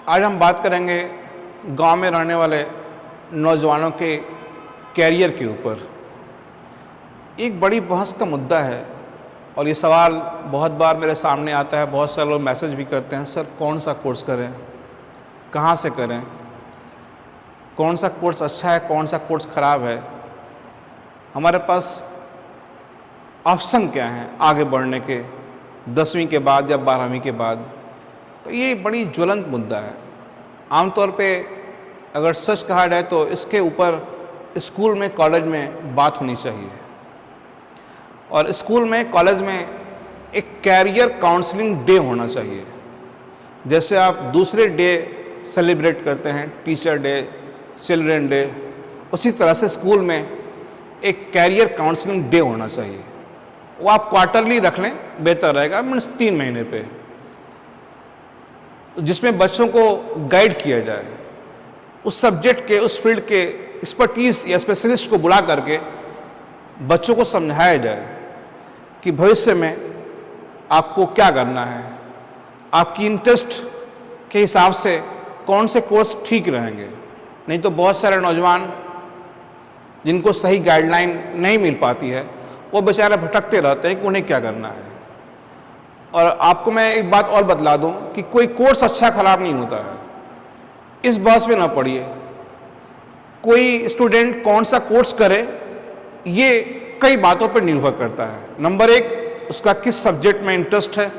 आज हम बात करेंगे गांव में रहने वाले नौजवानों के कैरियर के ऊपर। एक बड़ी बहस का मुद्दा है और ये सवाल बहुत बार मेरे सामने आता है। बहुत सारे लोग मैसेज भी करते हैं, सर कौन सा कोर्स करें, कहाँ से करें, कौन सा कोर्स अच्छा है, कौन सा कोर्स ख़राब है, हमारे पास ऑप्शन क्या हैं आगे बढ़ने के 10वीं के बाद या 12वीं के बाद। तो ये बड़ी ज्वलंत मुद्दा है। आमतौर पे अगर सच कहा जाए तो इसके ऊपर स्कूल में, कॉलेज में बात होनी चाहिए और स्कूल में, कॉलेज में एक कैरियर काउंसलिंग डे होना चाहिए। जैसे आप दूसरे डे सेलिब्रेट करते हैं, टीचर डे, चिल्ड्रन डे, उसी तरह से स्कूल में एक कैरियर काउंसलिंग डे होना चाहिए। वो आप क्वार्टरली रख लें, बेहतर रहेगा, मीन्स 3 महीने पे, जिसमें बच्चों को गाइड किया जाए, उस सब्जेक्ट के, उस फील्ड के एक्सपर्टीज या स्पेशलिस्ट को बुला करके बच्चों को समझाया जाए कि भविष्य में आपको क्या करना है, आपकी इंटरेस्ट के हिसाब से कौन से कोर्स ठीक रहेंगे। नहीं तो बहुत सारे नौजवान जिनको सही गाइडलाइन नहीं मिल पाती है, वो बेचारे भटकते रहते हैं कि उन्हें क्या करना है। और आपको मैं एक बात और बतला दूं कि कोई कोर्स अच्छा खराब नहीं होता है, इस बहस में ना पड़िए। कोई स्टूडेंट कौन सा कोर्स करे ये कई बातों पर निर्भर करता है। नंबर 1, उसका किस सब्जेक्ट में इंटरेस्ट है।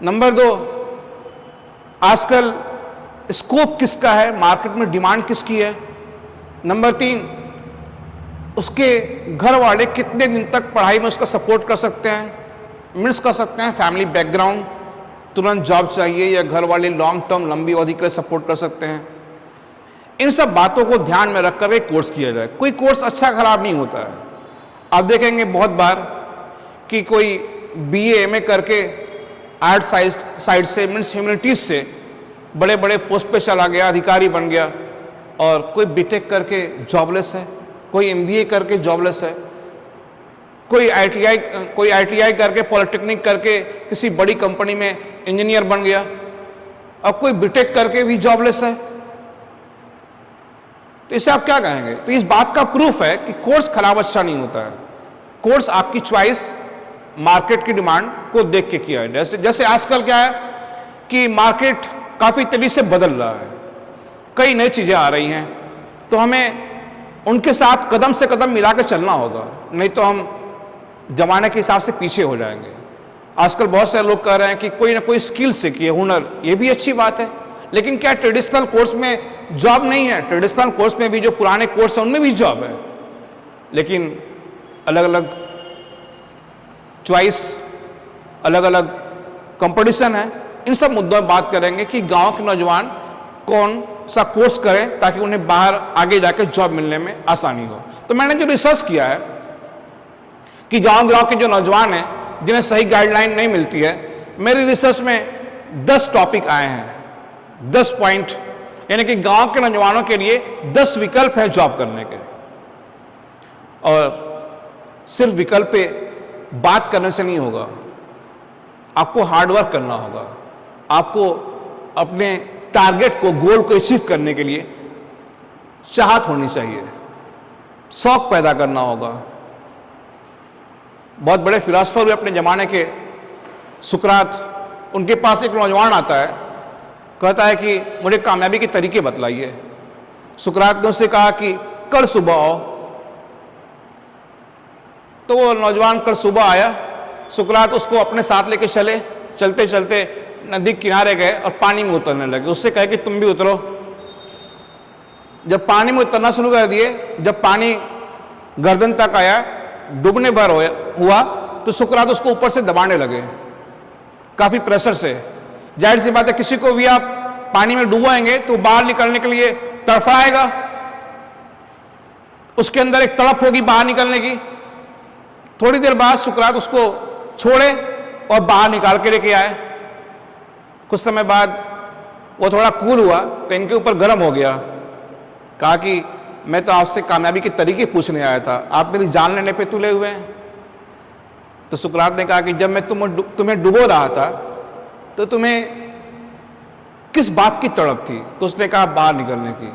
नंबर 2, आजकल स्कोप किसका है, मार्केट में डिमांड किसकी है। नंबर 3, उसके घर वाले कितने दिन तक पढ़ाई में उसका सपोर्ट कर सकते हैं, मिस कर सकते हैं, फैमिली बैकग्राउंड, तुरंत जॉब चाहिए या घर वाले लॉन्ग टर्म, लंबी अवधि के लिए सपोर्ट कर सकते हैं। इन सब बातों को ध्यान में रखकर एक कोर्स किया जाए। कोई कोर्स अच्छा खराब नहीं होता है। आप देखेंगे बहुत बार कि कोई BA MA करके आर्ट साइड से, मीन्स ह्यूमैनिटीज से बड़े बड़े पोस्ट पे चला गया, अधिकारी बन गया, और कोई BTech करके जॉबलेस है, कोई MBA करके जॉबलेस है, कोई ITI करके, पॉलिटेक्निक करके किसी बड़ी कंपनी में इंजीनियर बन गया, और कोई BTech करके भी जॉबलेस है। तो इसे आप क्या कहेंगे? तो इस बात का प्रूफ है कि कोर्स खराब अच्छा नहीं होता है। कोर्स आपकी चॉइस, मार्केट की डिमांड को देख के किया है। जैसे आजकल क्या है कि मार्केट काफी तेजी से बदल रहा है, कई नई चीजें आ रही हैं, तो हमें उनके साथ कदम से कदम मिला के चलना होगा, नहीं तो हम जमाने के हिसाब से पीछे हो जाएंगे। आजकल बहुत सारे लोग कह रहे हैं कि कोई ना कोई स्किल सीखिए, हुनर, ये भी अच्छी बात है, लेकिन क्या ट्रेडिशनल कोर्स में जॉब नहीं है? ट्रेडिशनल कोर्स में भी जो पुराने कोर्स हैं उनमें भी जॉब है, लेकिन अलग अलग चॉइस, अलग अलग कंपटीशन है। इन सब मुद्दों में बात करेंगे कि गांव के नौजवान कौन सा कोर्स करें ताकि उन्हें बाहर आगे जाकर जॉब मिलने में आसानी हो। तो मैंने जो रिसर्च किया है कि गांव के जो नौजवान हैं जिन्हें सही गाइडलाइन नहीं मिलती है, मेरी रिसर्च में 10 टॉपिक आए हैं, 10 पॉइंट, यानी कि गांव के नौजवानों के लिए 10 विकल्प हैं जॉब करने के। और सिर्फ विकल्प पे बात करने से नहीं होगा, आपको हार्डवर्क करना होगा। आपको अपने टारगेट को, गोल को अचीव करने के लिए चाहत होनी चाहिए, शौक पैदा करना होगा। बहुत बड़े फिलासफर हुए अपने जमाने के, सुकरात, उनके पास एक नौजवान आता है, कहता है कि मुझे कामयाबी के तरीके बतलाइए। सुकरात ने उससे कहा कि कल सुबह आओ। तो वो नौजवान कल सुबह आया। सुकरात उसको अपने साथ लेके चले, चलते चलते नदी किनारे गए और पानी में उतरने लगे। उससे कहे कि तुम भी उतरो। जब पानी में उतरना शुरू कर दिए, जब पानी गर्दन तक आया, डूबने भर हुआ, तो सुकरात उसको ऊपर से दबाने लगे, काफी प्रेशर से। जाहिर सी बात है, किसी को भी आप पानी में डुबाएंगे तो बाहर निकलने के लिए तड़फड़ाएगा, उसके अंदर एक तड़प होगी बाहर निकलने की। थोड़ी देर बाद सुकरात उसको छोड़े और बाहर निकाल के लेके आए। कुछ समय बाद वो थोड़ा कूल हुआ तो इनके ऊपर गर्म हो गया। कहा कि मैं तो आपसे कामयाबी के तरीके पूछने आया था, आप मेरी जान लेने पे तुले हुए हैं। तो सुकरात ने कहा कि जब मैं तुम्हें डुबो रहा था तो तुम्हें किस बात की तड़प थी? तो उसने कहा बाहर निकलने की।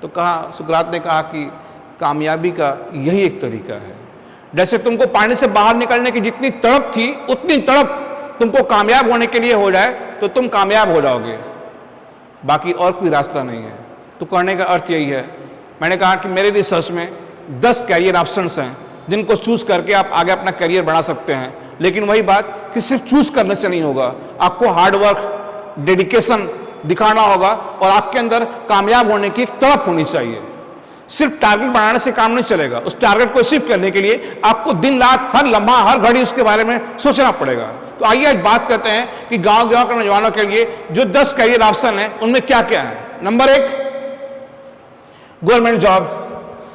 तो कहा, सुकरात ने कहा कि कामयाबी का यही एक तरीका है। जैसे तुमको पानी से बाहर निकलने की जितनी तड़प थी, उतनी तड़प तुमको कामयाब होने के लिए हो जाए तो तुम कामयाब हो जाओगे, बाकी और कोई रास्ता नहीं है। तो करने का अर्थ यही है। मैंने कहा कि मेरे रिसर्च में 10 कैरियर ऑप्शंस हैं जिनको चूज करके आप आगे अपना करियर बढ़ा सकते हैं। लेकिन वही बात कि सिर्फ चूज करने से नहीं होगा, आपको हार्डवर्क, डेडिकेशन दिखाना होगा और आपके अंदर कामयाब होने की एक तड़प होनी चाहिए। सिर्फ टारगेट बनाने से काम नहीं चलेगा, उस टारगेट को अचीव करने के लिए आपको दिन रात, हर लम्हा, हर घड़ी उसके बारे में सोचना पड़ेगा। तो आइए आज बात करते हैं कि गांव के नौजवानों के लिए जो 10 करियर ऑप्शन है उनमें क्या क्या है। नंबर 1, गवर्नमेंट जॉब,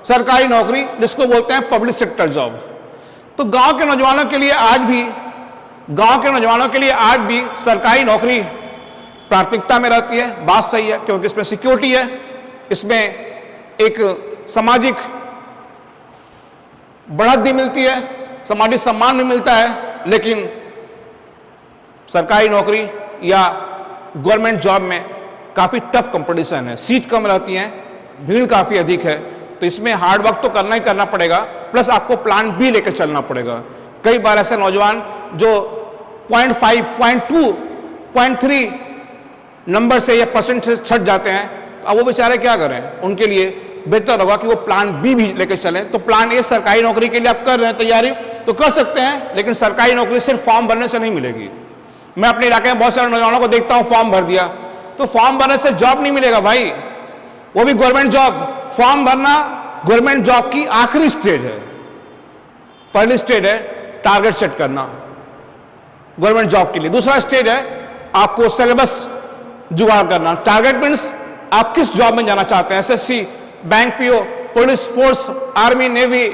सरकारी नौकरी, जिसको बोलते हैं पब्लिक सेक्टर जॉब। तो गांव के नौजवानों के लिए आज भी सरकारी नौकरी प्राथमिकता में रहती है। बात सही है, क्योंकि इसमें सिक्योरिटी है, इसमें एक सामाजिक बढ़त भी मिलती है, सामाजिक सम्मान भी मिलता है। लेकिन सरकारी नौकरी या गवर्नमेंट जॉब में काफी टफ कंपटीशन है, सीट कम रहती हैं, भीड़ काफी अधिक है। तो इसमें हार्ड वर्क तो करना ही करना पड़ेगा, प्लस आपको प्लान भी लेकर चलना पड़ेगा। कई बार ऐसे नौजवान जो 0.5, 0.2, 0.3 नंबर से या परसेंट से छट जाते हैं, अब वो बेचारे क्या करें? उनके लिए बेहतर होगा कि वो प्लान बी भी लेकर चलें। तो प्लान ए सरकारी नौकरी के लिए आप कर रहे हैं तैयारी, तो कर सकते हैं, लेकिन सरकारी नौकरी सिर्फ फॉर्म भरने से नहीं मिलेगी। मैं अपने इलाके में बहुत सारे नौजवानों को देखता हूं, फॉर्म भर दिया, तो फॉर्म भरने से जॉब नहीं मिलेगा भाई, वो भी गवर्नमेंट जॉब। फॉर्म भरना गवर्नमेंट जॉब की आखिरी स्टेज है। पहली स्टेज है टारगेट सेट करना गवर्नमेंट जॉब के लिए, दूसरा स्टेज है आपको सिलेबस जुगाड़ करना। टारगेट मीन्स आप किस जॉब में जाना चाहते हैं, SSC, bank PO, police force, army, navy,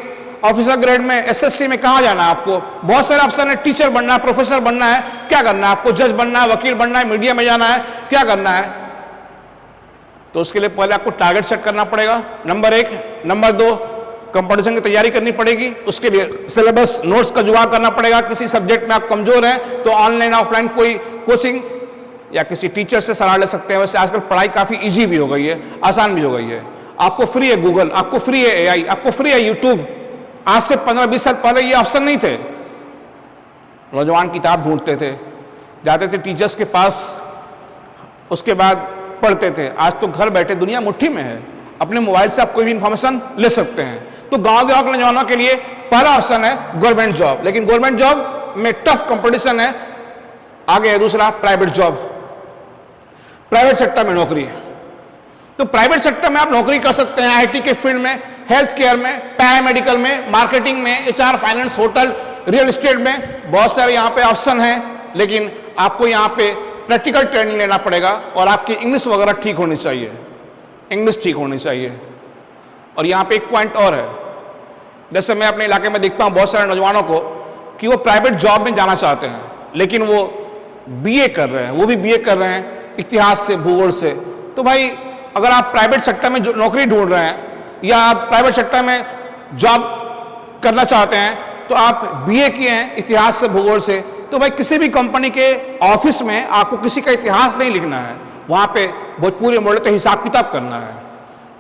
officer grade में, एसएससी में कहां जाना है आपको? बहुत सारे ऑप्शन है, टीचर बनना है, प्रोफेसर बनना है, क्या करना है आपको? जज बनना है, वकील बनना है, मीडिया में जाना है, क्या करना है? तो उसके लिए पहले आपको टारगेट सेट करना पड़ेगा, नंबर 1। नंबर 2, कंपटीशन की तैयारी करनी पड़ेगी, उसके लिए सिलेबस, नोट्स का जुगाड़ करना पड़ेगा। किसी सब्जेक्ट में आप कमजोर हैं तो ऑनलाइन ऑफलाइन कोई कोचिंग या किसी टीचर से सलाह ले सकते हैं। वैसे आजकल पढ़ाई काफी इजी भी हो गई है, आसान भी हो गई है। आपको फ्री है गूगल, आपको फ्री है एआई, आपको फ्री है यूट्यूब। आज से 15-20 साल पहले ये ऑप्शन नहीं थे। नौजवान किताब ढूंढते थे, जाते थे टीचर्स के पास, उसके बाद पढ़ते थे। आज तो घर बैठे दुनिया मुट्ठी में है, अपने मोबाइल से आप कोई भी इंफॉर्मेशन ले सकते हैं। तो गांव के नौजवानों के लिए पहला ऑप्शन है गवर्नमेंट जॉब, लेकिन गवर्नमेंट जॉब में टफ कंपटीशन है। आगे है दूसरा प्राइवेट जॉब, प्राइवेट सेक्टर में नौकरी। तो प्राइवेट सेक्टर में आप नौकरी कर सकते हैं, आईटी के फील्ड में, हेल्थ केयर में, पैरामेडिकल में, मार्केटिंग में, HR, finance, hotel, real estate में। बहुत सारे यहाँ पे ऑप्शन हैं, लेकिन आपको यहाँ पे प्रैक्टिकल ट्रेनिंग लेना पड़ेगा और आपकी इंग्लिश वगैरह ठीक होनी चाहिए, इंग्लिश ठीक होनी चाहिए। और यहाँ पे एक पॉइंट और है, जैसे मैं अपने इलाके में देखता हूँ बहुत सारे नौजवानों को कि वो प्राइवेट जॉब में जाना चाहते हैं, लेकिन वो बीए कर रहे हैं, वो भी बीए कर रहे हैं इतिहास से, भूगोल से। तो भाई अगर आप प्राइवेट सेक्टर में नौकरी ढूंढ रहे हैं या आप प्राइवेट सेक्टर में जॉब करना चाहते हैं, तो आप बीए किए हैं इतिहास से, भूगोल से, तो भाई किसी भी कंपनी के ऑफिस में आपको किसी का इतिहास नहीं लिखना है, वहां पे भोजपुरी मोड़े तो हिसाब किताब करना है,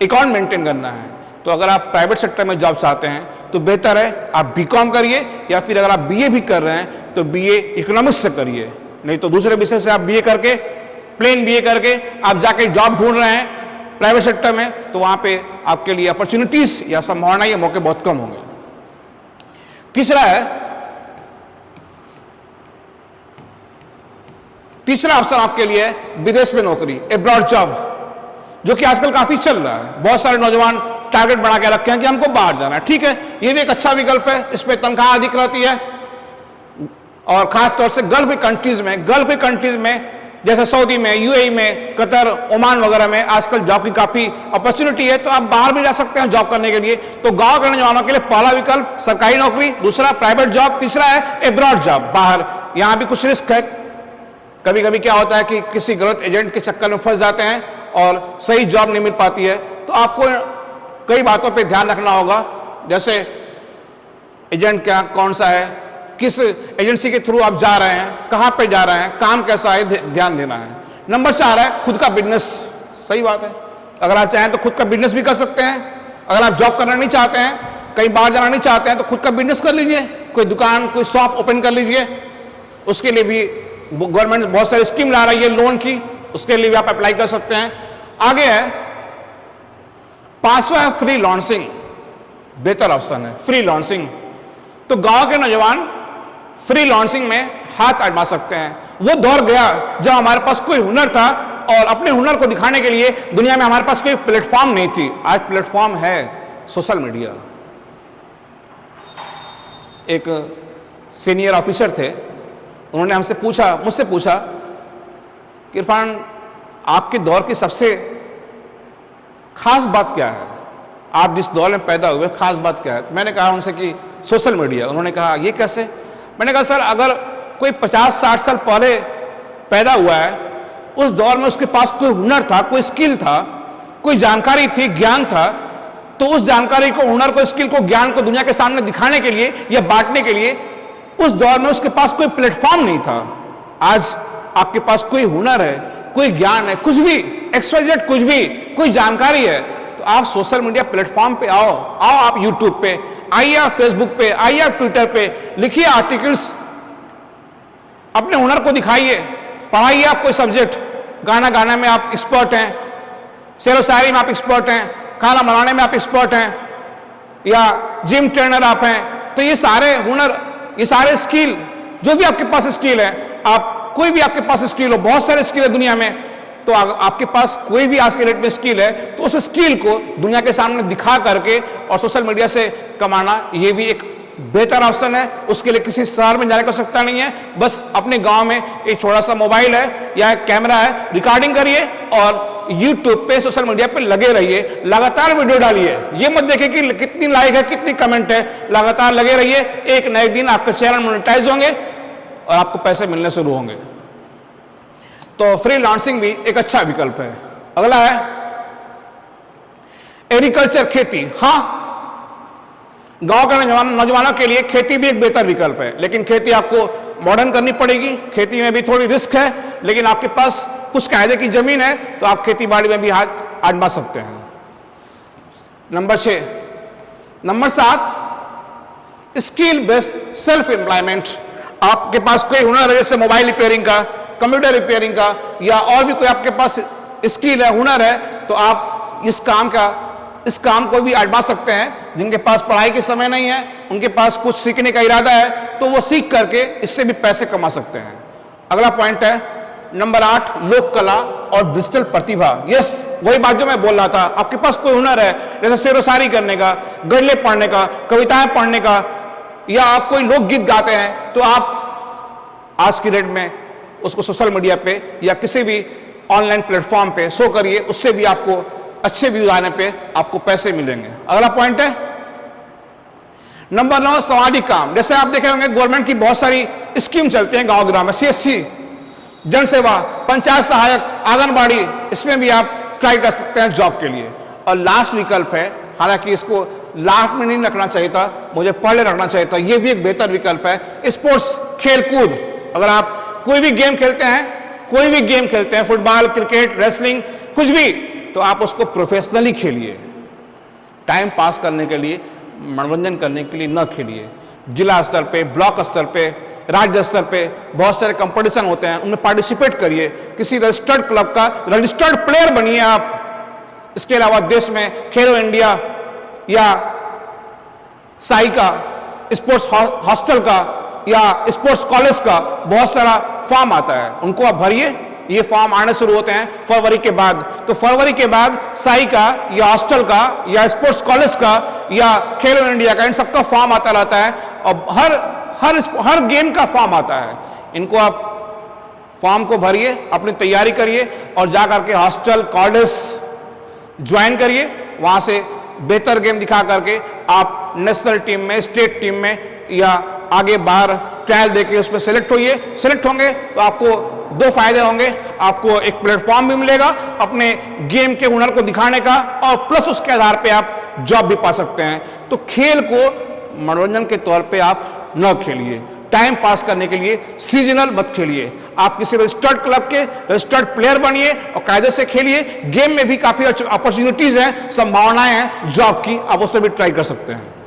अकाउंट मेंटेन करना है। तो अगर आप प्राइवेट सेक्टर में जॉब चाहते हैं तो बेहतर है आप बीकॉम करिए, या फिर अगर आप बीए भी कर रहे हैं तो बीए इकोनॉमिक्स से करिए। नहीं तो दूसरे विषय से आप बीए करके, प्लेन बीए करके आप जाके जॉब ढूंढ रहे हैं प्राइवेट सेक्टर में, तो वहां पे आपके लिए अपॉर्चुनिटीज या संभावना या मौके बहुत कम होंगे। तीसरा ऑप्शन आपके लिए है विदेश में नौकरी, एब्रॉड जॉब, जो कि आजकल काफी चल रहा है। बहुत सारे नौजवान टारगेट बना के रखे हैं कि हमको बाहर जाना है। ठीक है, ये भी एक अच्छा विकल्प है, इसमें तनख्वाह अधिक रहती है, और खासतौर से गल्फ कंट्रीज में जैसे सऊदी में, यूएई में, कतर, ओमान वगैरह में आजकल जॉब की काफी अपॉर्चुनिटी है, तो आप बाहर भी जा सकते हैं जॉब करने के लिए। तो गांव के नौजवानों के लिए पहला विकल्प सरकारी नौकरी, दूसरा प्राइवेट जॉब, तीसरा है एब्रॉड जॉब, बाहर। यहां भी कुछ रिस्क है, कभी कभी क्या होता है कि किसी गलत एजेंट के चक्कर में फंस जाते हैं और सही जॉब नहीं मिल पाती है। तो आपको कई बातों पे ध्यान रखना होगा, जैसे एजेंट क्या, कौन सा है, किस एजेंसी के थ्रू आप जा रहे हैं, कहां पे जा रहे हैं, काम कैसा है, ध्यान देना है। नंबर 4 है खुद का बिजनेस। सही बात है, अगर आप चाहें तो खुद का बिजनेस भी कर सकते हैं। अगर आप जॉब करना नहीं चाहते हैं, कहीं बाहर जाना नहीं चाहते हैं, तो खुद का बिजनेस कर लीजिए, कोई दुकान कोई शॉप ओपन कर लीजिए। उसके लिए भी गवर्नमेंट बहुत सारी स्कीम ला रही है लोन की, उसके लिए भी आप अप्लाई कर सकते हैं। आगे है 5वां है फ्री लॉन्सिंग। बेहतर ऑप्शन है फ्री लॉन्सिंग। तो गांव के नौजवान फ्री लॉन्सिंग में हाथ आजमा सकते हैं। वो दौर गया जब हमारे पास कोई हुनर था और अपने हुनर को दिखाने के लिए दुनिया में हमारे पास कोई प्लेटफॉर्म नहीं थी। आज प्लेटफॉर्म है सोशल मीडिया। एक सीनियर ऑफिसर थे, उन्होंने मुझसे पूछा कि इरफान, आपके दौर की सबसे खास बात क्या है? आप जिस दौर में पैदा हुए खास बात क्या है? मैंने कहा उनसे कि सोशल मीडिया। उन्होंने कहा ये कैसे? मैंने कहा सर, अगर कोई 50-60 साल पहले पैदा हुआ है, उस दौर में उसके पास कोई हुनर था, कोई स्किल था, कोई जानकारी थी, ज्ञान था, तो उस जानकारी को, हुनर को, स्किल को, ज्ञान को दुनिया के सामने दिखाने के लिए या बांटने के लिए उस दौर में उसके पास कोई प्लेटफॉर्म नहीं था। आज आपके पास कोई हुनर है, कोई ज्ञान है, कुछ भी XYZ, कुछ भी कोई जानकारी है, तो आप सोशल मीडिया प्लेटफॉर्म पे आओ आप यूट्यूब पे आइए, आप फेसबुक पे आइए, आप ट्विटर पे लिखिए आर्टिकल्स, अपने हुनर को दिखाइए, पढ़ाइए आप कोई सब्जेक्ट। गाना में आप एक्सपर्ट हैं, शेर व शायरी में आप एक्सपर्ट हैं, खाना बनाने में आप एक्सपर्ट हैं, या जिम ट्रेनर आप हैं, तो ये सारे हुनर, ये सारे स्किल, जो भी आपके पास स्किल है, आप कोई भी आपके पास स्किल हो, बहुत सारे स्किल है दुनिया में, तो आपके पास कोई भी आज के डेट में स्किल है, तो उस स्किल को दुनिया के सामने दिखा करके और सोशल मीडिया से कमाना, ये भी एक बेहतर ऑप्शन है। उसके लिए किसी शहर में जाने की आवश्यकता नहीं है, बस अपने गांव में एक छोटा सा मोबाइल है या एक कैमरा है, रिकॉर्डिंग करिए और यूट्यूब पे, सोशल मीडिया पे लगे रहिए, लगातार वीडियो डालिए। ये मत देखिए कि कितनी लाइक है, कितनी कमेंट है, लगातार लगे रहिए। एक नए दिन आपके चैनल मोनेटाइज होंगे और आपको पैसे मिलने शुरू होंगे। तो फ्री लॉन्सिंग भी एक अच्छा विकल्प है। अगला है एग्रीकल्चर, खेती। हाँ, गांव के नौजवानों के लिए खेती भी एक बेहतर विकल्प है, लेकिन खेती आपको मॉडर्न करनी पड़ेगी। खेती में भी थोड़ी रिस्क है, लेकिन आपके पास कुछ कायदे की जमीन है तो आप खेती बाड़ी में भी हाथ आजमा सकते हैं। Number 6। Number 7, skill based self employment. आपके पास कोई हुनर है, जैसे मोबाइल रिपेयरिंग का, कंप्यूटर रिपेयरिंग का, या और भी कोई आपके पास स्किल है, हुनर है, तो आप इस काम को भी आजमा सकते हैं। जिनके पास पढ़ाई के समय नहीं है, उनके पास कुछ सीखने का इरादा है, तो वो सीख करके इससे भी पैसे कमा सकते हैं। अगला पॉइंट है नंबर 8, लोक कला और डिजिटल प्रतिभा। यस, वही बात जो मैं बोल रहा था। आपके पास कोई हुनर है, जैसे शेर व शायरी करने का, गजलें पढ़ने का, कविताएं पढ़ने का, या आप कोई लोकगीत गाते हैं, तो आप आज की डेट में उसको सोशल मीडिया पे या किसी भी ऑनलाइन प्लेटफॉर्म पे शो करिए, उससे भी आपको अच्छे व्यूज आने पे आपको पैसे मिलेंगे। अगला पॉइंट है नंबर 9, सामाजिक काम। जैसे आप देखे होंगे गवर्नमेंट की बहुत सारी स्कीम चलती हैं गांव ग्राम में, CSC, जन सेवा, पंचायत सहायक, आंगनबाड़ी, इसमें भी आप ट्राई कर सकते हैं जॉब के लिए। और लास्ट विकल्प है, हालांकि इसको लास्ट में नहीं रखना चाहिए था, मुझे पहले रखना चाहिए था, यह भी एक बेहतर विकल्प है, स्पोर्ट्स, खेलकूद। अगर आप कोई भी गेम खेलते हैं, फुटबॉल, क्रिकेट, रेसलिंग, कुछ भी, तो आप उसको प्रोफेशनली खेलिए। टाइम पास करने के लिए, मनोरंजन करने के लिए न खेलिए। जिला स्तर पे, ब्लॉक स्तर पे, राज्य स्तर पे बहुत सारे कंपटीशन होते हैं, उनमें पार्टिसिपेट करिए। किसी रजिस्टर्ड क्लब का रजिस्टर्ड प्लेयर बनिए आप। इसके अलावा देश में खेलो इंडिया या साई का, स्पोर्ट्स हॉस्टल का या स्पोर्ट्स कॉलेज का बहुत सारा फॉर्म आता है, उनको आप भरिए। ये फॉर्म आने शुरू होते हैं फरवरी के बाद, तो फरवरी के बाद साई का या हॉस्टल का या स्पोर्ट्स कॉलेज का या खेलो इंडिया का, इन सबका फॉर्म आता रहता है और हर गेम का फॉर्म आता है। इनको आप फॉर्म को भरिए, अपनी तैयारी करिए और जा करके हॉस्टल, कॉलेज ज्वाइन करिए। वहां से बेहतर गेम दिखा करके आप नेशनल टीम में, स्टेट टीम में या आगे बाहर ट्रायल देके उसमें सेलेक्ट होइए। सेलेक्ट होंगे तो आपको 2 फायदे होंगे, आपको एक प्लेटफॉर्म भी मिलेगा अपने गेम के हुनर को दिखाने का, और प्लस उसके आधार पे आप जॉब भी पा सकते हैं। तो खेल को मनोरंजन के तौर पे आप न खेलिए, टाइम पास करने के लिए सीजनल मत खेलिए। आप किसी रजिस्टर्ड क्लब के रजिस्टर्ड प्लेयर बनिए और कायदे से खेलिए। गेम में भी काफी अपॉर्चुनिटीज हैं, संभावनाएं हैं जॉब की, आप उसमें भी ट्राई कर सकते हैं।